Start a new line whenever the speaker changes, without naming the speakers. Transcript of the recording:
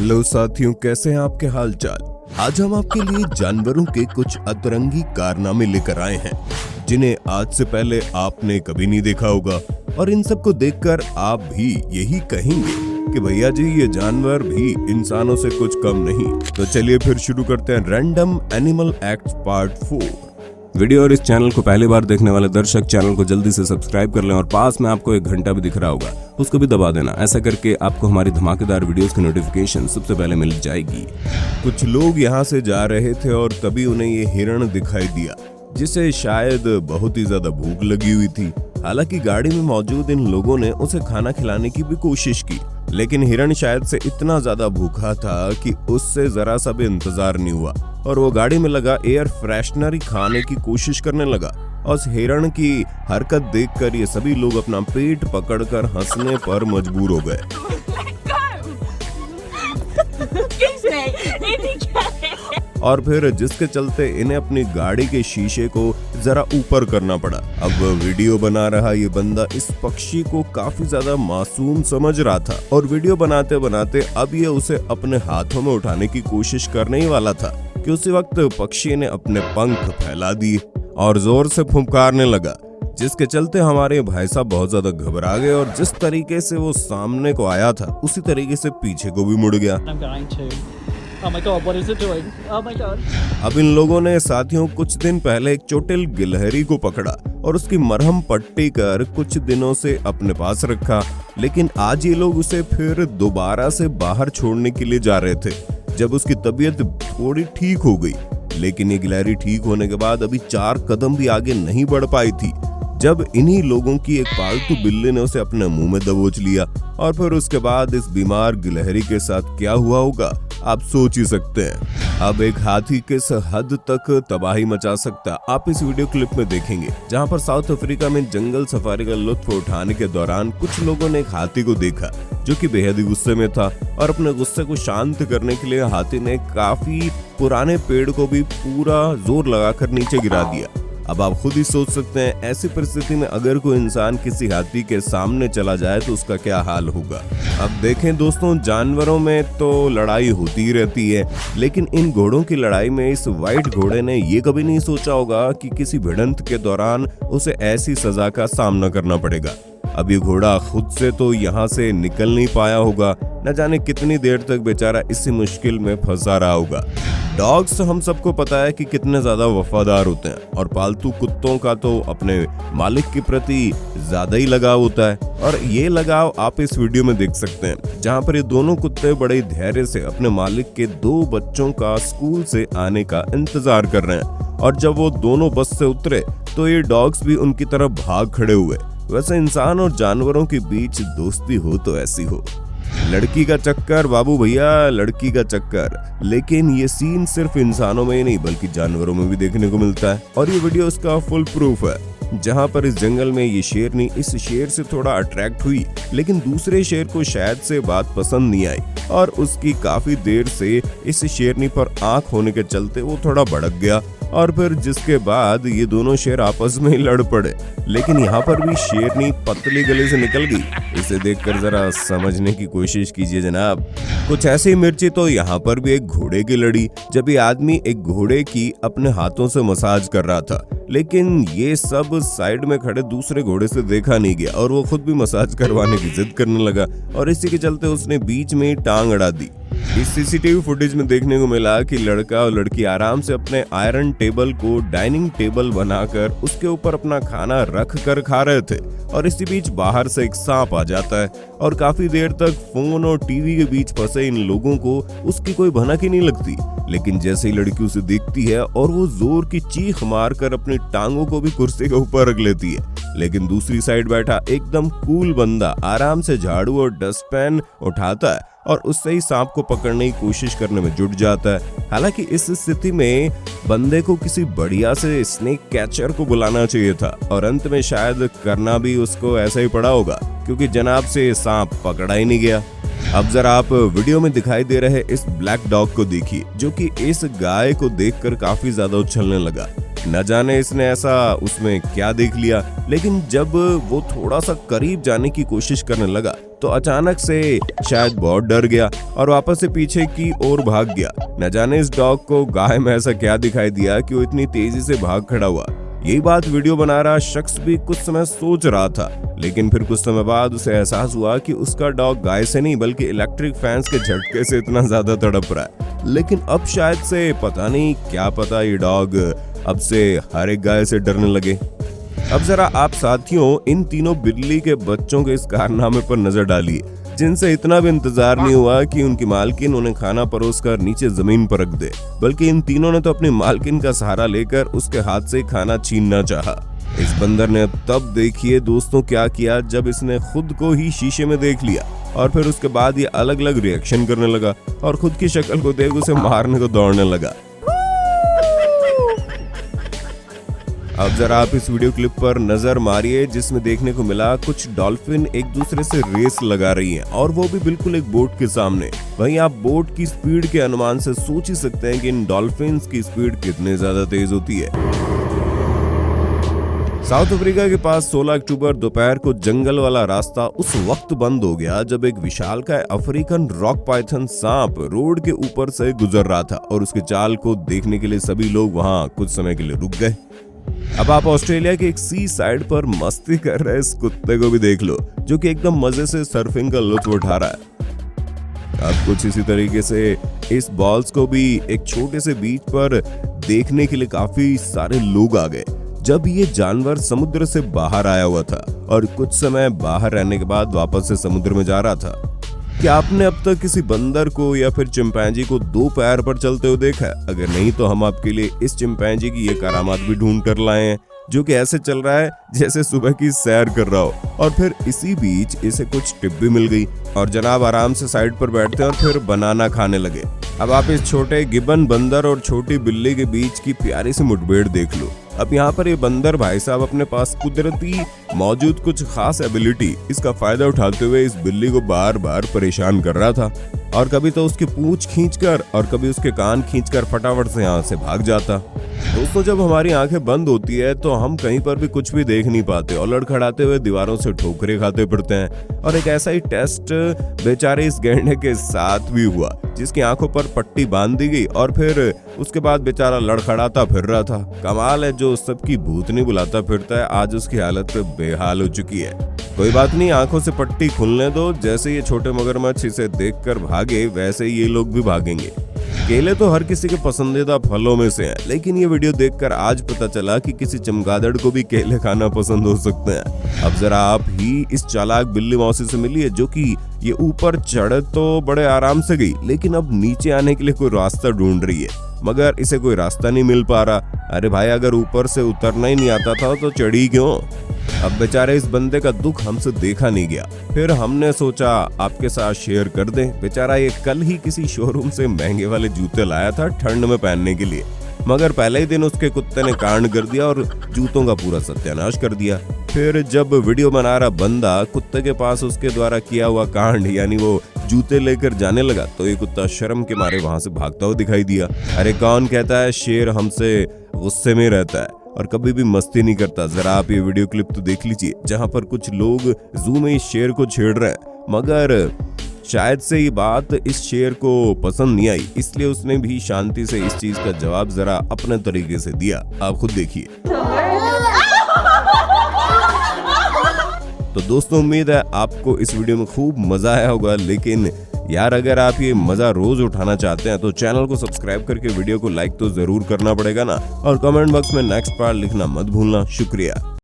Hello साथियों, कैसे हैं आपके हाल चाल। आज हम आपके लिए जानवरों के कुछ अतरंगी कारनामे लेकर आए हैं जिन्हें आज से पहले आपने कभी नहीं देखा होगा, और इन सब को देखकर आप भी यही कहेंगे कि भैया जी ये जानवर भी इंसानों से कुछ कम नहीं। तो चलिए फिर शुरू करते हैं random animal acts part 4। Video और इस चैनल को पहली बार देखने वाले दर्शक चैनल को जल्दी से सब्सक्राइब कर लें और पास में आपको एक घंटा भी दिख रहा होगा, उसको भी दबा देना। ऐसा करके आपको हमारी धमाकेदार वीडियोस की नोटिफिकेशन सबसे पहले मिल जाएगी। कुछ लोग यहाँ से जा रहे थे और तभी उन्हें ये हिरण दिखाई दिया जिसे शायद बहुत ही ज्यादा भूख लगी हुई थी। हालांकि गाड़ी में मौजूद इन लोगों ने उसे खाना खिलाने की भी कोशिश की, लेकिन हिरण शायद से इतना ज्यादा भूखा था कि उससे जरा सा भी इंतजार नहीं हुआ और वो गाड़ी में लगा एयर फ्रेशनर ही खाने की कोशिश करने लगा। और उस हिरण की हरकत देखकर ये सभी लोग अपना पेट पकड़कर हंसने पर मजबूर हो गए। और फिर जिसके चलते इन्हें अपनी गाड़ी के शीशे को जरा ऊपर करना पड़ा। अब वीडियो बना रहा ये बंदा इस पक्षी को काफी ज्यादा मासूम समझ रहा था और वीडियो बनाते बनाते अब ये उसे अपने हाथों में उठाने की कोशिश करने ही वाला था कि उसी वक्त पक्षी ने अपने पंख फैला दिए और जोर से फुंकारने लगा, जिसके चलते हमारे भाई साहब बहुत ज्यादा घबरा गए और जिस तरीके से वो सामने को आया था उसी तरीके से पीछे को भी मुड़ गया।
Oh my God, what is it doing? Oh my God.
अब इन लोगों ने साथियों कुछ दिन पहले एक चोटिल गिलहरी को पकड़ा और उसकी मरहम पट्टी कर कुछ दिनों से अपने पास रखा, लेकिन आज ये लोग उसे फिर दोबारा से बाहर छोड़ने के लिए जा रहे थे जब उसकी तबीयत थोड़ी ठीक हो गई। लेकिन ये गिलहरी ठीक होने के बाद अभी 4 कदम भी आगे नहीं बढ़ पाई थी जब इन्हीं लोगों की एक पालतू बिल्ली ने उसे अपने मुंह में दबोच लिया। और फिर उसके बाद इस बीमार गिलहरी के साथ क्या हुआ होगा आप सोच ही सकते हैं। अब एक हाथी किस हद तक तबाही मचा सकता है आप इस वीडियो क्लिप में देखेंगे, जहां पर साउथ अफ्रीका में जंगल सफारी का लुत्फ उठाने के दौरान कुछ लोगों ने एक हाथी को देखा जो कि बेहद ही गुस्से में था और अपने गुस्से को शांत करने के लिए हाथी ने काफी पुराने पेड़ को भी पूरा जोर लगाकर नीचे गिरा दिया। अब आप खुद ही सोच सकते हैं ऐसी परिस्थिति में अगर कोई इंसान किसी हाथी के सामने चला जाए तो उसका क्या हाल होगा। अब देखें दोस्तों, जानवरों में तो लड़ाई होती ही रहती है, लेकिन इन घोड़ों की लड़ाई में इस व्हाइट घोड़े ने ये कभी नहीं सोचा होगा कि किसी भिड़ंत के दौरान उसे ऐसी सजा का सामना करना पड़ेगा। अब ये घोड़ा खुद से तो यहाँ से निकल नहीं पाया होगा, न जाने कितनी देर तक बेचारा इसी मुश्किल में फंसा रहा होगा। डॉग्स हम सबको पता है कि कितने ज्यादा वफादार होते हैं और पालतू कुत्तों का तो अपने मालिक के प्रति ज्यादा ही लगाव होता है, और ये लगाव आप इस वीडियो में देख सकते हैं जहां पर ये दोनों कुत्ते बड़े धैर्य से अपने मालिक के 2 बच्चों का स्कूल से आने का इंतजार कर रहे हैं। और जब वो दोनों बस से उतरे तो ये डॉग्स भी उनकी तरफ भाग खड़े हुए। वैसे इंसान और जानवरों के बीच दोस्ती हो तो ऐसी हो। लड़की का चक्कर बाबू भैया, लड़की का चक्कर। लेकिन ये सीन सिर्फ इंसानों में ही नहीं बल्कि जानवरों में भी देखने को मिलता है, और ये वीडियो इसका फुल प्रूफ है। जहां पर इस जंगल में ये शेरनी इस शेर से थोड़ा अट्रैक्ट हुई, लेकिन दूसरे शेर को शायद से बात पसंद नहीं आई और उसकी काफी देर से इस शेरनी पर आंख होने के चलते वो थोड़ा भड़क गया, और फिर जिसके बाद ये दोनों शेर आपस में ही लड़ पड़े। लेकिन यहाँ पर भी शेरनी पतली गले से निकल गई। इसे देखकर जरा समझने की कोशिश कीजिए जनाब। कुछ ऐसी मिर्ची तो यहाँ पर भी एक घोड़े की लड़ी, जब ये आदमी एक घोड़े की अपने हाथों से मसाज कर रहा था, लेकिन ये सब साइड में खड़े दूसरे घोड़े से देखा नहीं गया और वो खुद भी मसाज करवाने की जिद करने लगा, और इसी के चलते उसने बीच में ही टांग अड़ा दी। इस सीसीटीवी फुटेज में देखने को मिला कि लड़का और लड़की आराम से अपने आयरन टेबल को डाइनिंग टेबल बनाकर उसके ऊपर अपना खाना रख कर खा रहे थे, और इसी बीच बाहर से एक सांप आ जाता है और काफी देर तक फोन और टीवी के बीच फंसे इन लोगों को उसकी कोई भनक ही नहीं लगती। लेकिन जैसे ही लड़की उसे देखती है और वो जोर की चीख मारकर अपनी टांगों को भी कुर्सी के ऊपर रख लेती है, लेकिन दूसरी साइड बैठा एकदम कूल बंदा आराम से झाड़ू और डस्टपैन उठाता है और उससे ही सांप को पकड़ने की कोशिश करने में जुट जाता है। हालांकि इस स्थिति में बंदे को किसी बढ़िया से स्नेक कैचर को बुलाना चाहिए था, और अंत में शायद करना भी उसको ऐसा ही पड़ा होगा क्योंकि जनाब से सांप पकड़ा ही नहीं गया। अब जरा आप वीडियो में दिखाई दे रहे इस ब्लैक डॉग को देखिए जो कि इस गाय को देखकर काफी ज्यादा उछलने लगा। न जाने इसने ऐसा उसमें क्या देख लिया, लेकिन जब वो थोड़ा सा करीब जाने की कोशिश करने लगा तो अचानक से शायद बहुत डर गया और वापस से पीछे की ओर भाग गया। न जाने इस डॉग को गाय में ऐसा क्या दिखाई दिया कि वो इतनी तेजी से भाग खड़ा हुआ। यही बात वीडियो बना रहा शख्स भी कुछ समय सोच रहा था, लेकिन फिर कुछ समय बाद उसे एहसास हुआ कि उसका डॉग गाय से नहीं बल्कि इलेक्ट्रिक फैंस के झटके से इतना ज्यादा तड़प रहा है। लेकिन अब शायद से पता नहीं क्या पता ये डॉग अब से हर एक गाय से डरने लगे। अब जरा आप साथियों इन तीनों बिल्ली के बच्चों के इस कारनामे पर नजर डालिए, जिनसे इतना भी इंतजार नहीं हुआ कि उनकी मालकिन उन्हें खाना परोसकर नीचे जमीन पर रख दे, बल्कि इन तीनों ने तो अपनी मालकिन का सहारा लेकर उसके हाथ से खाना छीनना चाहा। इस बंदर ने तब देखिए दोस्तों क्या किया जब इसने खुद को ही शीशे में देख लिया और फिर उसके बाद ये अलग अलग रिएक्शन करने लगा और खुद की शक्ल को देख उसे मारने को दौड़ने लगा। अब जरा आप इस वीडियो क्लिप पर नजर मारिए, जिसमें देखने को मिला कुछ डॉल्फिन एक दूसरे से रेस लगा रही हैं और वो भी बिल्कुल एक बोट के सामने। वहीं आप बोट की स्पीड के अनुमान से सोच ही सकते हैं कि इन डॉल्फिन्स की स्पीड कितने ज्यादा तेज होती है। साउथ अफ्रीका के पास 16 अक्टूबर दोपहर को जंगल वाला रास्ता उस वक्त बंद हो गया जब एक विशालकाय अफ्रीकन रॉक पाइथन सांप रोड के ऊपर से गुजर रहा था और उसके चाल को देखने के लिए सभी लोग वहां कुछ समय के लिए रुक गए। अब आप ऑस्ट्रेलिया के एक सी साइड पर मस्ती कर रहे इस कुत्ते को भी देख लो, जो कि एकदम मजे से सर्फिंग का लुत्फ उठा रहा है। अब कुछ इसी तरीके से इस बॉल्स को भी एक छोटे से बीच पर देखने के लिए काफी सारे लोग आ गए जब ये जानवर समुद्र से बाहर आया हुआ था और कुछ समय बाहर रहने के बाद वापस से समुद्र में जा रहा था। क्या आपने अब तक किसी बंदर को या फिर चिंपैंजी को 2 पैर पर चलते हुए देखा है? अगर नहीं तो हम आपके लिए इस चिंपैंजी की ये करामात भी ढूंढ कर लाए हैं, जो कि ऐसे चल रहा है जैसे सुबह की सैर कर रहा हो। और फिर इसी बीच इसे कुछ टिप भी मिल गई और जनाब आराम से साइड पर बैठते और फिर बनाना खाने लगे। अब आप इस छोटे गिबन बंदर और छोटी बिल्ली के बीच की प्यारी सी मुठभेड़ देख लो। अब यहाँ पर ये बंदर भाई साहब अपने पास कुदरती मौजूद कुछ खास एबिलिटी इसका फायदा उठाते हुए इस बिल्ली को बार बार परेशान कर रहा था और कभी तो उसकी पूंछ खींचकर और कभी उसके कान खींचकर फटाफट से यहाँ से भाग जाता। दोस्तों जब हमारी आंखें बंद होती है तो हम कहीं पर भी कुछ भी देख नहीं पाते और लड़खड़ाते हुए दीवारों से ठोकरे खाते फिरते हैं। और एक ऐसा ही टेस्ट बेचारे इस गैंडे के साथ भी हुआ, जिसकी आंखों पर पट्टी बांध दी गई और फिर उसके बाद बेचारा लड़खड़ाता फिर रहा था। कमाल है जो सबकी भूतनी बुलाता फिरता है, आज उसकी हालत बेहाल हो चुकी है। कोई बात नहीं, आंखों से पट्टी खुलने दो। जैसे ये छोटे मगरमच्छ इसे देखकर भागे वैसे ये लोग भी भागेंगे। केले तो हर किसी के पसंदीदा फलों में से हैं, लेकिन ये वीडियो देखकर आज पता चला कि किसी चमगादड़ को भी केले खाना पसंद हो सकते हैं। अब जरा आप ही इस चालाक बिल्ली मौसी से मिलिए, जो कि ये ऊपर चढ़ तो बड़े आराम से गई, लेकिन अब नीचे आने के लिए कोई रास्ता ढूंढ रही है, मगर इसे कोई रास्ता नहीं मिल पा रहा। अरे भाई अगर ऊपर से उतरना ही नहीं आता था तो चढ़ी क्यों? अब बेचारे इस बंदे का दुख हमसे देखा नहीं गया, फिर हमने सोचा आपके साथ शेयर कर दें। बेचारा ये कल ही किसी शोरूम से महंगे वाले जूते लाया था ठंड में पहनने के लिए, मगर पहले ही दिन उसके कुत्ते ने कांड कर दिया और जूतों का पूरा सत्यानाश कर दिया। फिर जब वीडियो बना रहा बंदा कुत्ते के पास उसके द्वारा किया हुआ कांड यानी वो जूते लेकर जाने लगा तो ये कुत्ता शर्म के मारे वहां से भागता हुआ दिखाई दिया। अरे कौन कहता है शेर हमसे गुस्से में रहता है और कभी भी मस्ती नहीं करता? जरा आप ये वीडियो क्लिप तो देख लीजिए, जहां पर कुछ लोग जू में इस शेर को छेड़ रहे हैं, मगर शायद से ये बात इस शेर को पसंद नहीं आई, इसलिए उसने भी शांति से इस चीज का जवाब जरा अपने तरीके से दिया। आप खुद देखिए। तो दोस्तों उम्मीद है आपको इस वीडियो में खूब मजा आया होगा, लेकिन यार अगर आप ये मजा रोज उठाना चाहते हैं तो चैनल को सब्सक्राइब करके वीडियो को लाइक तो जरूर करना पड़ेगा ना, और कमेंट बॉक्स में नेक्स्ट पार्ट लिखना मत भूलना। शुक्रिया।